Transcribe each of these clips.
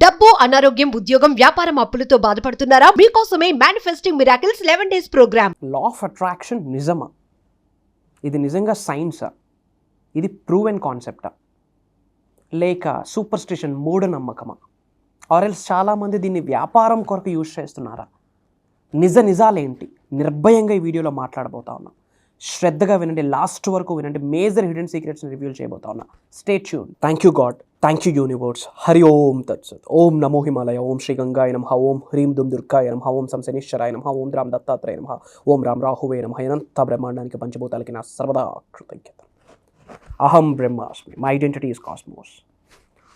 డబ్బు, అనారోగ్యం, ఉద్యోగం, వ్యాపారం, అప్పులతో బాధపడుతున్నారా? మీకోసమే manifesting miracles 11 days programme. Law of attraction నిజమా? ఇది నిజంగా సైన్సా? ఇది ప్రూవెన్ కాన్సెప్టా? లేక సూపర్స్టిషన్, మూఢనమ్మకమా? ఆర్ఎల్స్ చాలామంది దీన్ని వ్యాపారం కొరకు యూజ్ చేస్తున్నారా? నిజాలేంటి? నిర్భయంగా ఈ వీడియోలో మాట్లాడబోతా ఉన్నా. శ్రద్ధగా వినండి, లాస్ట్ వరకు వినండి. మేజర్ హిడెన్ సీక్రెట్స్ని రివీల్ చేయబోతా ఉన్నా. Stay tune. Thank you God, thank you universe. Hari ఓం తత్సత్. ఓం నమో హిమాలయ, ఓం శ్రీ గంగాయ నమః, ఓం హ్రీం దుమ్ దుర్గాయ నమః, ఓం సం శనీశ్వరాయ నమః, ఓం రామ్ దత్తాత్రేయ నమః, ఓం రామ్ రాహువే నమః. అనంత బ్రహ్మాండానికి పంచభూతాలకి నా సర్వదా కృతజ్ఞత. అహం బ్రహ్మాస్మి, మై ఐడెంటిటీ ఈస్ కాస్మోస్.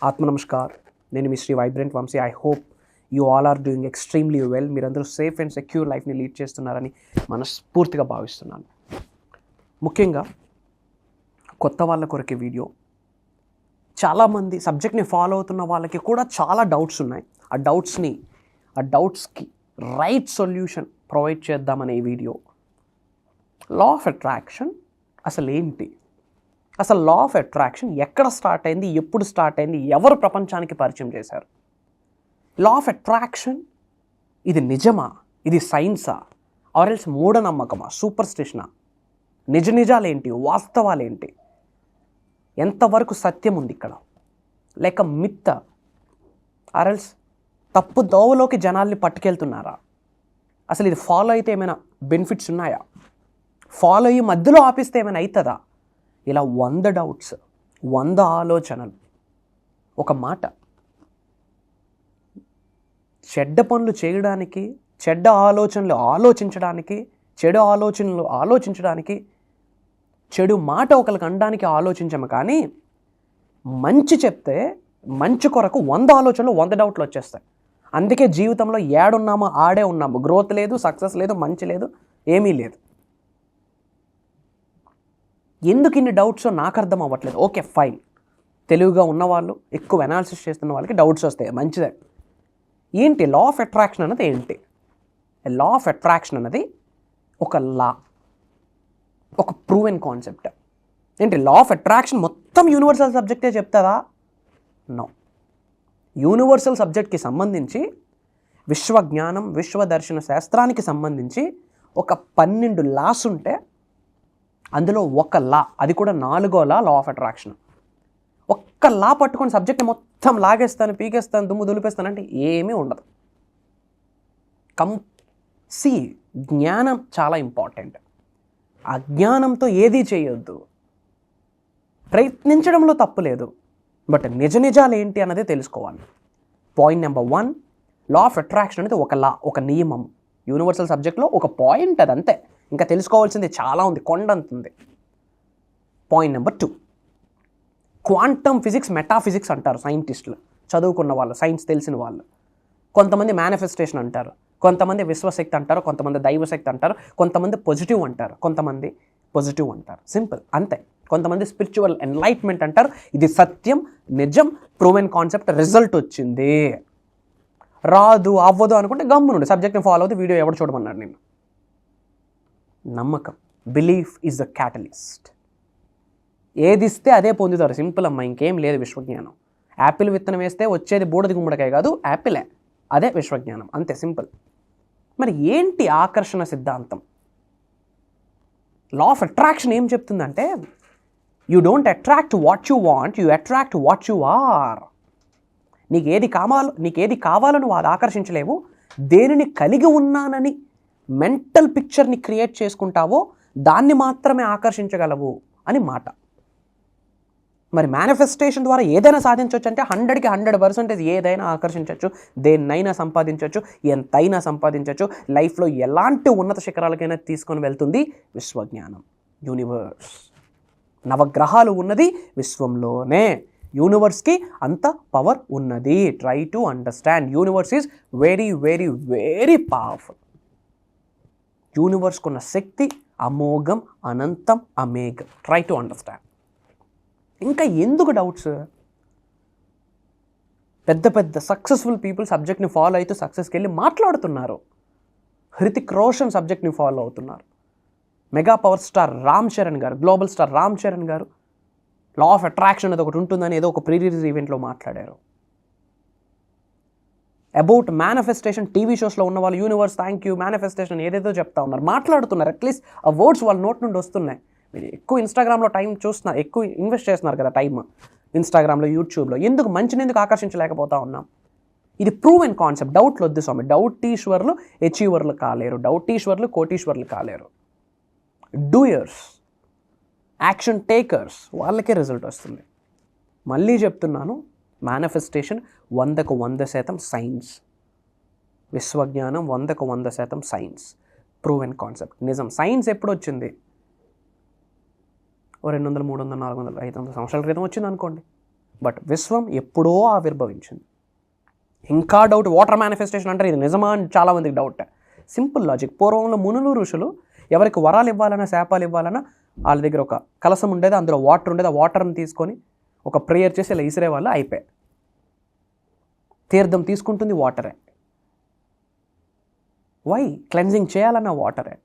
ఆత్మ నమస్కార్, నేను మీ Shri vibrant Vamshi. I hope you all are doing extremely well. మీరందరూ సేఫ్ అండ్ సెక్యూర్ లైఫ్ని లీడ్ చేస్తున్నారని మనస్ఫూర్తిగా భావిస్తున్నాను. ముఖ్యంగా కొత్త వాళ్ళ కొరకే వీడియో. చాలామంది సబ్జెక్ట్ని ఫాలో అవుతున్న వాళ్ళకి కూడా చాలా డౌట్స్ ఉన్నాయి. ఆ డౌట్స్కి రైట్ సొల్యూషన్ ప్రొవైడ్ చేద్దామనే ఈ వీడియో. లా ఆఫ్ అట్రాక్షన్ అసలు ఏంటి? అసలు లా ఆఫ్ అట్రాక్షన్ ఎక్కడ స్టార్ట్ అయింది, ఎప్పుడు స్టార్ట్ అయింది, ఎవరు ప్రపంచానికి పరిచయం చేశారు? లా ఆఫ్ అట్రాక్షన్ ఇది నిజమా? ఇది సైన్సా? ఆర్ఎల్స్ మూఢనమ్మకమా? సూపర్స్టిషనా? నిజాలేంటి? వాస్తవాలేంటి? ఎంతవరకు సత్యం ఉంది ఇక్కడ? లేక మిత్త? ఆర్ఎల్స్ తప్పు దోవలోకి జనాల్ని పట్టుకెళ్తున్నారా? అసలు ఇది ఫాలో అయితే ఏమైనా బెనిఫిట్స్ ఉన్నాయా? ఫాలో అయ్యి మధ్యలో ఆపిస్తే ఏమైనా అవుతుందా? ఇలా 100 డౌట్స్, 100 ఆలోచనలు. ఒక మాట, చెడ్డ పనులు చేయడానికి, చెడ్డ ఆలోచనలు ఆలోచించడానికి, చెడు ఆలోచనలు ఆలోచించడానికి, చెడు మాట ఒకరికి అనడానికి ఆలోచించము. కానీ మంచి చెప్తే మంచి కొరకు 100 ఆలోచనలు, 100 డౌట్లు వచ్చేస్తాయి. అందుకే జీవితంలో ఏడున్నామో ఆడే ఉన్నాము. గ్రోత్ లేదు, సక్సెస్ లేదు, మంచి లేదు, ఏమీ లేదు. ఎందుకు ఇన్ని డౌట్స్ నాకు అర్థం అవ్వట్లేదు. ఓకే ఫైన్, తెలివిగా ఉన్నవాళ్ళు, ఎక్కువ అనాలిసిస్ చేస్తున్న వాళ్ళకి డౌట్స్ వస్తాయి, మంచిదే. ఏంటి లా ఆఫ్ అట్రాక్షన్ అన్నది? ఏంటి లా ఆఫ్ అట్రాక్షన్ అన్నది? ఒక లా, ఒక ప్రూవెన్ కాన్సెప్ట్. ఏంటి లా ఆఫ్ అట్రాక్షన్ మొత్తం యూనివర్సల్ సబ్జెక్టే చెప్తుందా? నో. యూనివర్సల్ సబ్జెక్ట్కి సంబంధించి, విశ్వజ్ఞానం, విశ్వదర్శన శాస్త్రానికి సంబంధించి ఒక 12 లాస్ ఉంటే అందులో ఒక లా, అది కూడా 4వ లా ఆఫ్ అట్రాక్షన్. ఒక్క లా పట్టుకొని సబ్జెక్ట్ని మొత్తం లాగేస్తాను, పీకేస్తాను, దుమ్ము దులిపేస్తాను అంటే ఏమీ ఉండదు. జ్ఞానం చాలా ఇంపార్టెంట్. అజ్ఞానంతో ఏదీ చేయొద్దు. ప్రయత్నించడంలో తప్పు లేదు, బట్ నిజాలు ఏంటి అన్నదే తెలుసుకోవాలి. Point number 1, law of attraction అనేది ఒక లా, ఒక నియమం. యూనివర్సల్ సబ్జెక్ట్లో ఒక పాయింట్, అది అంతే. ఇంకా తెలుసుకోవాల్సింది చాలా ఉంది, కొండంత ఉంది. Point number 2, quantum physics, metaphysics అంటారు సైంటిస్టులు, చదువుకున్న వాళ్ళు, సైన్స్ తెలిసిన వాళ్ళు. కొంతమంది మేనిఫెస్టేషన్ అంటారు, కొంతమంది విశ్వశక్తి అంటారు, కొంతమంది దైవశక్తి అంటారు, కొంతమంది పాజిటివ్ అంటారు, కొంతమంది పాజిటివ్ అంటారు. సింపుల్, అంతే. కొంతమంది స్పిరిచువల్ ఎన్లైట్మెంట్ అంటారు. ఇది సత్యం, నిజం, ప్రూవెన్ కాన్సెప్ట్. రిజల్ట్ వచ్చింది. రాదు, అవ్వదు అనుకుంటే గమ్మునుండి సబ్జెక్ట్ని ఫాలో అవుతుంది. వీడియో ఎవడు చూడమన్నాడు నేను? నమ్మకం, బిలీఫ్ ఈజ్ ద క్యాటలిస్ట్. ఏది ఇస్తే అదే పొందుతారు. సింపుల్ అమ్మా, ఇంకేం లేదు విశ్వజ్ఞానం. యాపిల్ విత్తనం వేస్తే వచ్చేది బూడిద గుమ్మడికాయ కాదు, యాపిలే. అదే విశ్వజ్ఞానం, అంతే సింపుల్. మరి ఏంటి ఆకర్షణ సిద్ధాంతం? లా ఆఫ్ అట్రాక్షన్ ఏం చెప్తుందంటే, you don't attract what you want, you attract what you are. నీకేది కావాలో నువ్వు అది ఆకర్షించలేవు. దేనిని కలిగి ఉన్నానని మెంటల్ పిక్చర్ని క్రియేట్ చేసుకుంటావో దాన్ని మాత్రమే ఆకర్షించగలవు అని మాట. మరి మేనిఫెస్టేషన్ ద్వారా ఏదైనా సాధించవచ్చు అంటే 100కి 100% ఏదైనా ఆకర్షించవచ్చు, దేన్నైనా సంపాదించవచ్చు, ఎంతైనా సంపాదించవచ్చు. లైఫ్లో ఎలాంటి ఉన్నత శిఖరాలకైనా తీసుకొని వెళ్తుంది విశ్వజ్ఞానం, యూనివర్స్. నవగ్రహాలు ఉన్నది విశ్వంలోనే. యూనివర్స్కి అంత పవర్ ఉన్నది. Try to understand. Universe is very very very powerful. యూనివర్స్కున్న శక్తి అమోఘం, అనంతం, అమేఘం. Try to understand. ఇంకా ఎందుకు డౌట్స్? పెద్ద సక్సెస్ఫుల్ పీపుల్ సబ్జెక్ట్ని ఫాలో అవుతూ సక్సెస్కి వెళ్ళి మాట్లాడుతున్నారు. హృతిక్ రోషన్ సబ్జెక్ట్ని ఫాలో అవుతున్నారు. Mega power star Ram Charan గారు, గ్లోబల్ స్టార్ రామ్ చరణ్ గారు లా ఆఫ్ అట్రాక్షన్ అనేది ఒకటి ఉంటుందని ఏదో ఒక ప్రీ రిలీజ్ ఈవెంట్లో మాట్లాడారు. అబౌట్ మేనిఫెస్టేషన్ టీవీ షోస్లో ఉన్న వాళ్ళు యూనివర్స్ థ్యాంక్ యూ మేనిఫెస్టేషన్ ఏదేదో చెప్తా ఉన్నారు, మాట్లాడుతున్నారు. అట్లీస్ట్ ఆ వర్డ్స్ వాళ్ళ నోట్ నుండి వస్తున్నాయి. మీరు ఎక్కువ ఇన్స్టాగ్రామ్లో టైం చూస్తున్నారు, ఎక్కువ ఇన్వెస్ట్ చేస్తున్నారు కదా టైం ఇన్స్టాగ్రామ్లో, యూట్యూబ్లో. ఎందుకు మంచిని ఎందుకు ఆకర్షించలేకపోతా ఉన్నాం? ఇది ప్రూవ్ అండ్ కాన్సెప్ట్. డౌట్లు వద్దు స్వామి. డౌటీశ్వర్లు అచీవర్లు కాలేరు, డౌటీశ్వర్లు కోటీశ్వర్లు కాలేరు. డూయర్స్, యాక్షన్ టేకర్స్, వాళ్ళకే రిజల్ట్ వస్తుంది. మళ్ళీ చెప్తున్నాను, మేనిఫెస్టేషన్ 100కు 100% సైన్స్. విశ్వజ్ఞానం 100కు 100% సైన్స్. ప్రూవ్ అండ్ కాన్సెప్ట్ నిజం. సైన్స్ ఎప్పుడు వచ్చింది? 200, 300, 400, 500 సంవత్సరాల క్రితం వచ్చింది అనుకోండి. బట్ విశ్వం ఎప్పుడో ఆవిర్భవించింది. ఇంకా డౌట్, వాటర్ మేనిఫెస్టేషన్ అంటారు, ఇది నిజమా అని చాలామందికి డౌట్. Simple logic. పూర్వంలో మునులు ఋషులు ఎవరికి వరాలు ఇవ్వాలన్నా శాపాలు ఇవ్వాలన్నా వాళ్ళ దగ్గర ఒక కలసం ఉండేది, అందులో వాటర్ ఉండేది. ఆ వాటర్ని తీసుకొని ఒక ప్రేయర్ చేసి ఇలా ఇసిరే వాళ్ళు, అయిపోయి. తీర్థం తీసుకుంటుంది వాటరే. వై? క్లెన్జింగ్ చేయాలన్న వాటరే.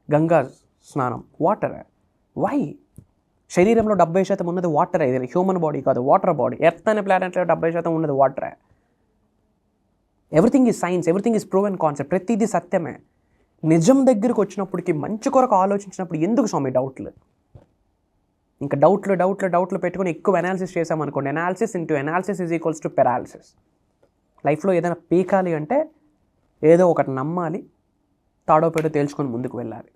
గంగా స్నానం వాటరే. వై? శరీరంలో 70% ఉన్నది వాటరే. ఇది హ్యూమన్ బాడీ కాదు, వాటర్ బాడీ. ఎర్త్ అనే ప్లానెట్లో 70% ఉన్నది వాటరే. Everything is science, everything is prove and concept. ప్రతిదీ సత్యమే. నిజం దగ్గరకు వచ్చినప్పటికీ, మంచి కొరకు ఆలోచించినప్పుడు ఎందుకు స్వామి డౌట్లు? ఇంకా డౌట్లు పెట్టుకొని ఎక్కువ అనాలిసిస్ చేసామనుకోండి, analysis into analysis is equals to paralysis. లైఫ్లో ఏదైనా పీకాలి అంటే ఏదో ఒకటి నమ్మాలి, తాడో పేడో తేల్చుకొని ముందుకు వెళ్ళాలి.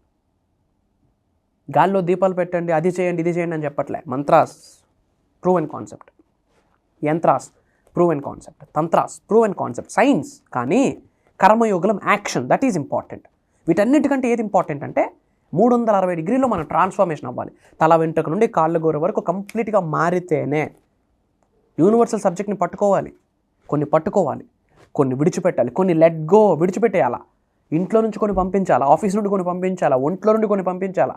గాల్లో దీపాలు పెట్టండి, అది చేయండి, ఇది చేయండి అని చెప్పట్లే. Mantras prove and concept, yantras prove and concept, tantras prove and concept, science. కానీ కర్మయోగం యాక్షన్, దట్ ఈజ్ ఇంపార్టెంట్. వీటన్నిటికంటే ఏది ఇంపార్టెంట్ అంటే 360 డిగ్రీలో మనం ట్రాన్స్ఫర్మేషన్ అవ్వాలి. తల వెంట్రుక నుండి కాళ్ళ గోర వరకు కంప్లీట్గా మారితేనే. యూనివర్సల్ సబ్జెక్ట్ని పట్టుకోవాలి, కొన్ని విడిచిపెట్టాలి, కొన్ని లెట్ గో, విడిచిపెట్టేయాలా. ఇంట్లో నుంచి కొన్ని పంపించాలా, ఆఫీస్ నుండి కొన్ని పంపించాలా, ఒంట్లో నుండి కొన్ని పంపించాలా,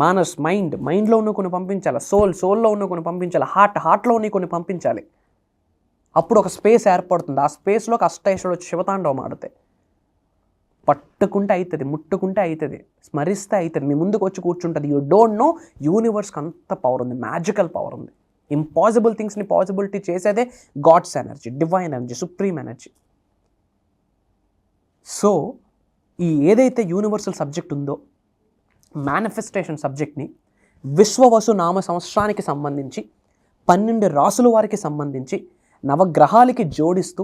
మానస్ మైండ్లో ఉన్న కొన్ని పంపించాలా, సోల్లో ఉన్న కొన్ని పంపించాలా, హార్ట్లో ఉన్న కొన్ని పంపించాలి. అప్పుడు ఒక స్పేస్ ఏర్పడుతుంది. ఆ స్పేస్లోకి అష్టైశ్వరుడు శివతాండవం ఆడితే పట్టుకుంటే అవుతుంది, ముట్టుకుంటే అవుతుంది, స్మరిస్తే అవుతుంది, మీ ముందుకు వచ్చి కూర్చుంటుంది. యూ డోంట్ నో, యూనివర్స్కి అంత పవర్ ఉంది, మ్యాజికల్ పవర్ ఉంది. ఇంపాసిబుల్ థింగ్స్ని పాసిబిలిటీ చేసేదే God's energy, divine energy, supreme energy. So ఈ ఏదైతే యూనివర్సల్ సబ్జెక్ట్ ఉందో, మేనిఫెస్టేషన్ సబ్జెక్ట్ని విశ్వవసు నామ సంవత్సరానికి సంబంధించి 12 రాసుల వారికి సంబంధించి నవగ్రహాలకి జోడిస్తూ,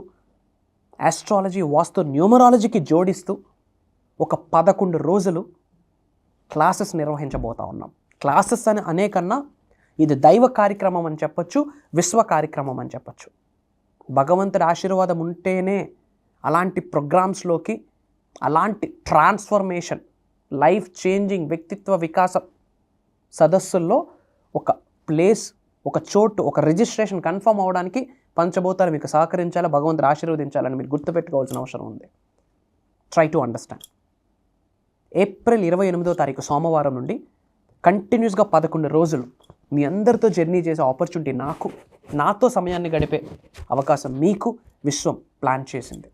ఆస్ట్రాలజీ, వాస్తు, న్యూమరాలజీకి జోడిస్తూ ఒక 11 రోజులు క్లాసెస్ నిర్వహించబోతా ఉన్నాం. క్లాసెస్ అని అనేకన్నా ఇది దైవ కార్యక్రమం అని చెప్పచ్చు, విశ్వ కార్యక్రమం అని చెప్పచ్చు. భగవంతుడి ఆశీర్వాదం ఉంటేనే అలాంటి ప్రోగ్రామ్స్లోకి, అలాంటి ట్రాన్స్ఫర్మేషన్, లైఫ్ చేంజింగ్, వ్యక్తిత్వ వికాస సదస్సుల్లో ఒక ప్లేస్, ఒక చోటు, ఒక రిజిస్ట్రేషన్ కన్ఫర్మ్ అవ్వడానికి పంచభూతాలు మీకు సహకరించాలి, భగవంతుడు ఆశీర్వదించాలని మీరు గుర్తుపెట్టుకోవాల్సిన అవసరం ఉంది. Try to understand. ఏప్రిల్ 28వ తారీఖు సోమవారం నుండి కంటిన్యూస్గా 11 రోజులు మీ అందరితో జర్నీ చేసే ఆపర్చునిటీ నాతో సమయాన్ని గడిపే అవకాశం మీకు విశ్వం ప్లాన్ చేసింది.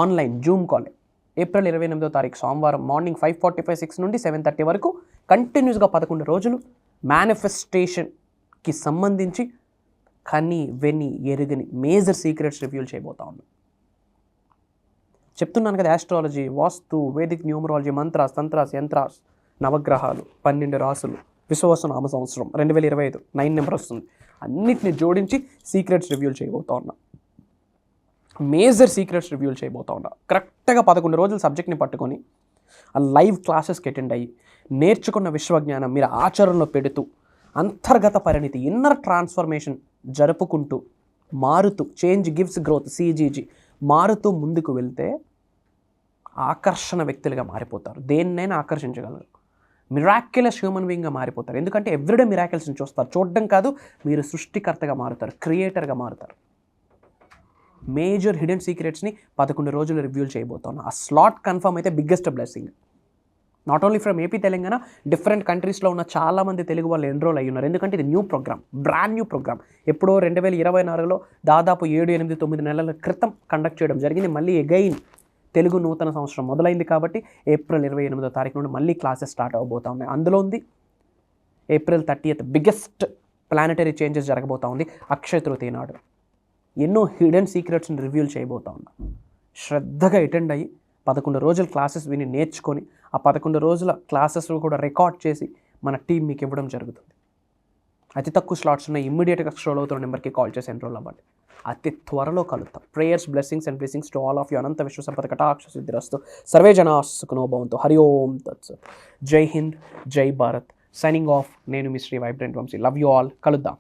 Online Zoom call. ఏప్రిల్ 28వ తారీఖు సోమవారం మార్నింగ్ 5:45, 6 నుండి 7:30 వరకు కంటిన్యూస్గా 11 రోజులు మేనిఫెస్టేషన్కి సంబంధించి కని వెని ఎరుగని మేజర్ సీక్రెట్స్ రివ్యూల్ చేయబోతా ఉన్నాం. చెప్తున్నాను కదా, ఆస్ట్రాలజీ, వాస్తు, వేదిక్ న్యూమరాలజీ, మంత్రాస్, తంత్రాస్, యంత్రాస్, నవగ్రహాలు, 12 రాసులు, విశ్వవసు నామ సంవత్సరం 2025 9 నెంబర్ వస్తుంది. అన్నిటిని జోడించి సీక్రెట్స్ రివ్యూల్ చేయబోతా ఉన్నా. మేజర్ సీక్రెట్స్ రివ్యూల్ చేయబోతా ఉన్నా. కరెక్ట్గా 11 రోజులు సబ్జెక్ట్ని పట్టుకొని ఆ లైవ్ క్లాసెస్కి అటెండ్ అయ్యి నేర్చుకున్న విశ్వజ్ఞానం మీరు ఆచరణలో పెడుతూ అంతర్గత పరిణితి, ఇన్నర్ ట్రాన్స్ఫర్మేషన్ జరుపుకుంటూ మారుతూ, చేంజ్ గివ్స్ గ్రోత్, CGG, మారుతూ ముందుకు వెళ్తే ఆకర్షణ వ్యక్తులుగా మారిపోతారు. దేన్నైనా ఆకర్షించగలరు. మిరాక్యులస్ హ్యూమన్ బీయింగ్గా మారిపోతారు. ఎందుకంటే ఎవ్రీడే మిరాకిల్స్ని చూస్తారు. చూడడం కాదు, మీరు సృష్టికర్తగా మారుతారు, క్రియేటర్గా మారుతారు. మేజర్ హిడెన్ సీక్రెట్స్ని 11 రోజులు రివ్యూల్ చేయబోతున్నాను. ఆ స్లాట్ కన్ఫర్మ్ అయితే biggest blessing. Not only from AP, Telangana, different కంట్రీస్లో ఉన్న చాలామంది తెలుగు వాళ్ళు ఎన్రోల్ అయ్యి ఉన్నారు. ఎందుకంటే ఇది new programme, brand new programme. ఎప్పుడో 2024లో దాదాపు 7, 8, 9 నెలల క్రితం కండక్ట్ చేయడం జరిగింది. మళ్ళీ అగైన్ తెలుగు నూతన సంవత్సరం మొదలైంది కాబట్టి ఏప్రిల్ 28వ తారీఖు నుండి మళ్ళీ క్లాసెస్ స్టార్ట్ అవబోతా ఉన్నాయి. అందులో ఉంది April 30th biggest planetary changes జరగబోతా ఉంది. అక్షయ తృతీయ నాడు ఎన్నో హిడెన్ సీక్రెట్స్ని రివీల్ చేయబోతా ఉన్నా. శ్రద్ధగా అటెండ్ అయ్యి 11 రోజుల క్లాసెస్ విని నేర్చుకొని ఆ 11 రోజుల క్లాసెస్లో కూడా రికార్డ్ చేసి మన టీం మీకు ఇవ్వడం జరుగుతుంది. అతి తక్కువ స్లాట్స్ ఉన్న ఇమ్మీడియట్గా స్క్రోల్ అవుతున్న నెంబర్కి కాల్ చేసి ఎన్రోల్ అవ్వండి. అతి త్వరలో కలుద్దాం. Prayers, blessings and blessings to all of you. అనంత విశ్వ సంపద కటాక్ష సిద్ధిరస్తు. సర్వే జనా సుఖినో భవంతు. హరి ఓం తత్సత్. జై హింద్, జై భారత్. Signing off. నేను మీ Shri vibrant Vamshi. Love you all. కలుద్దాం.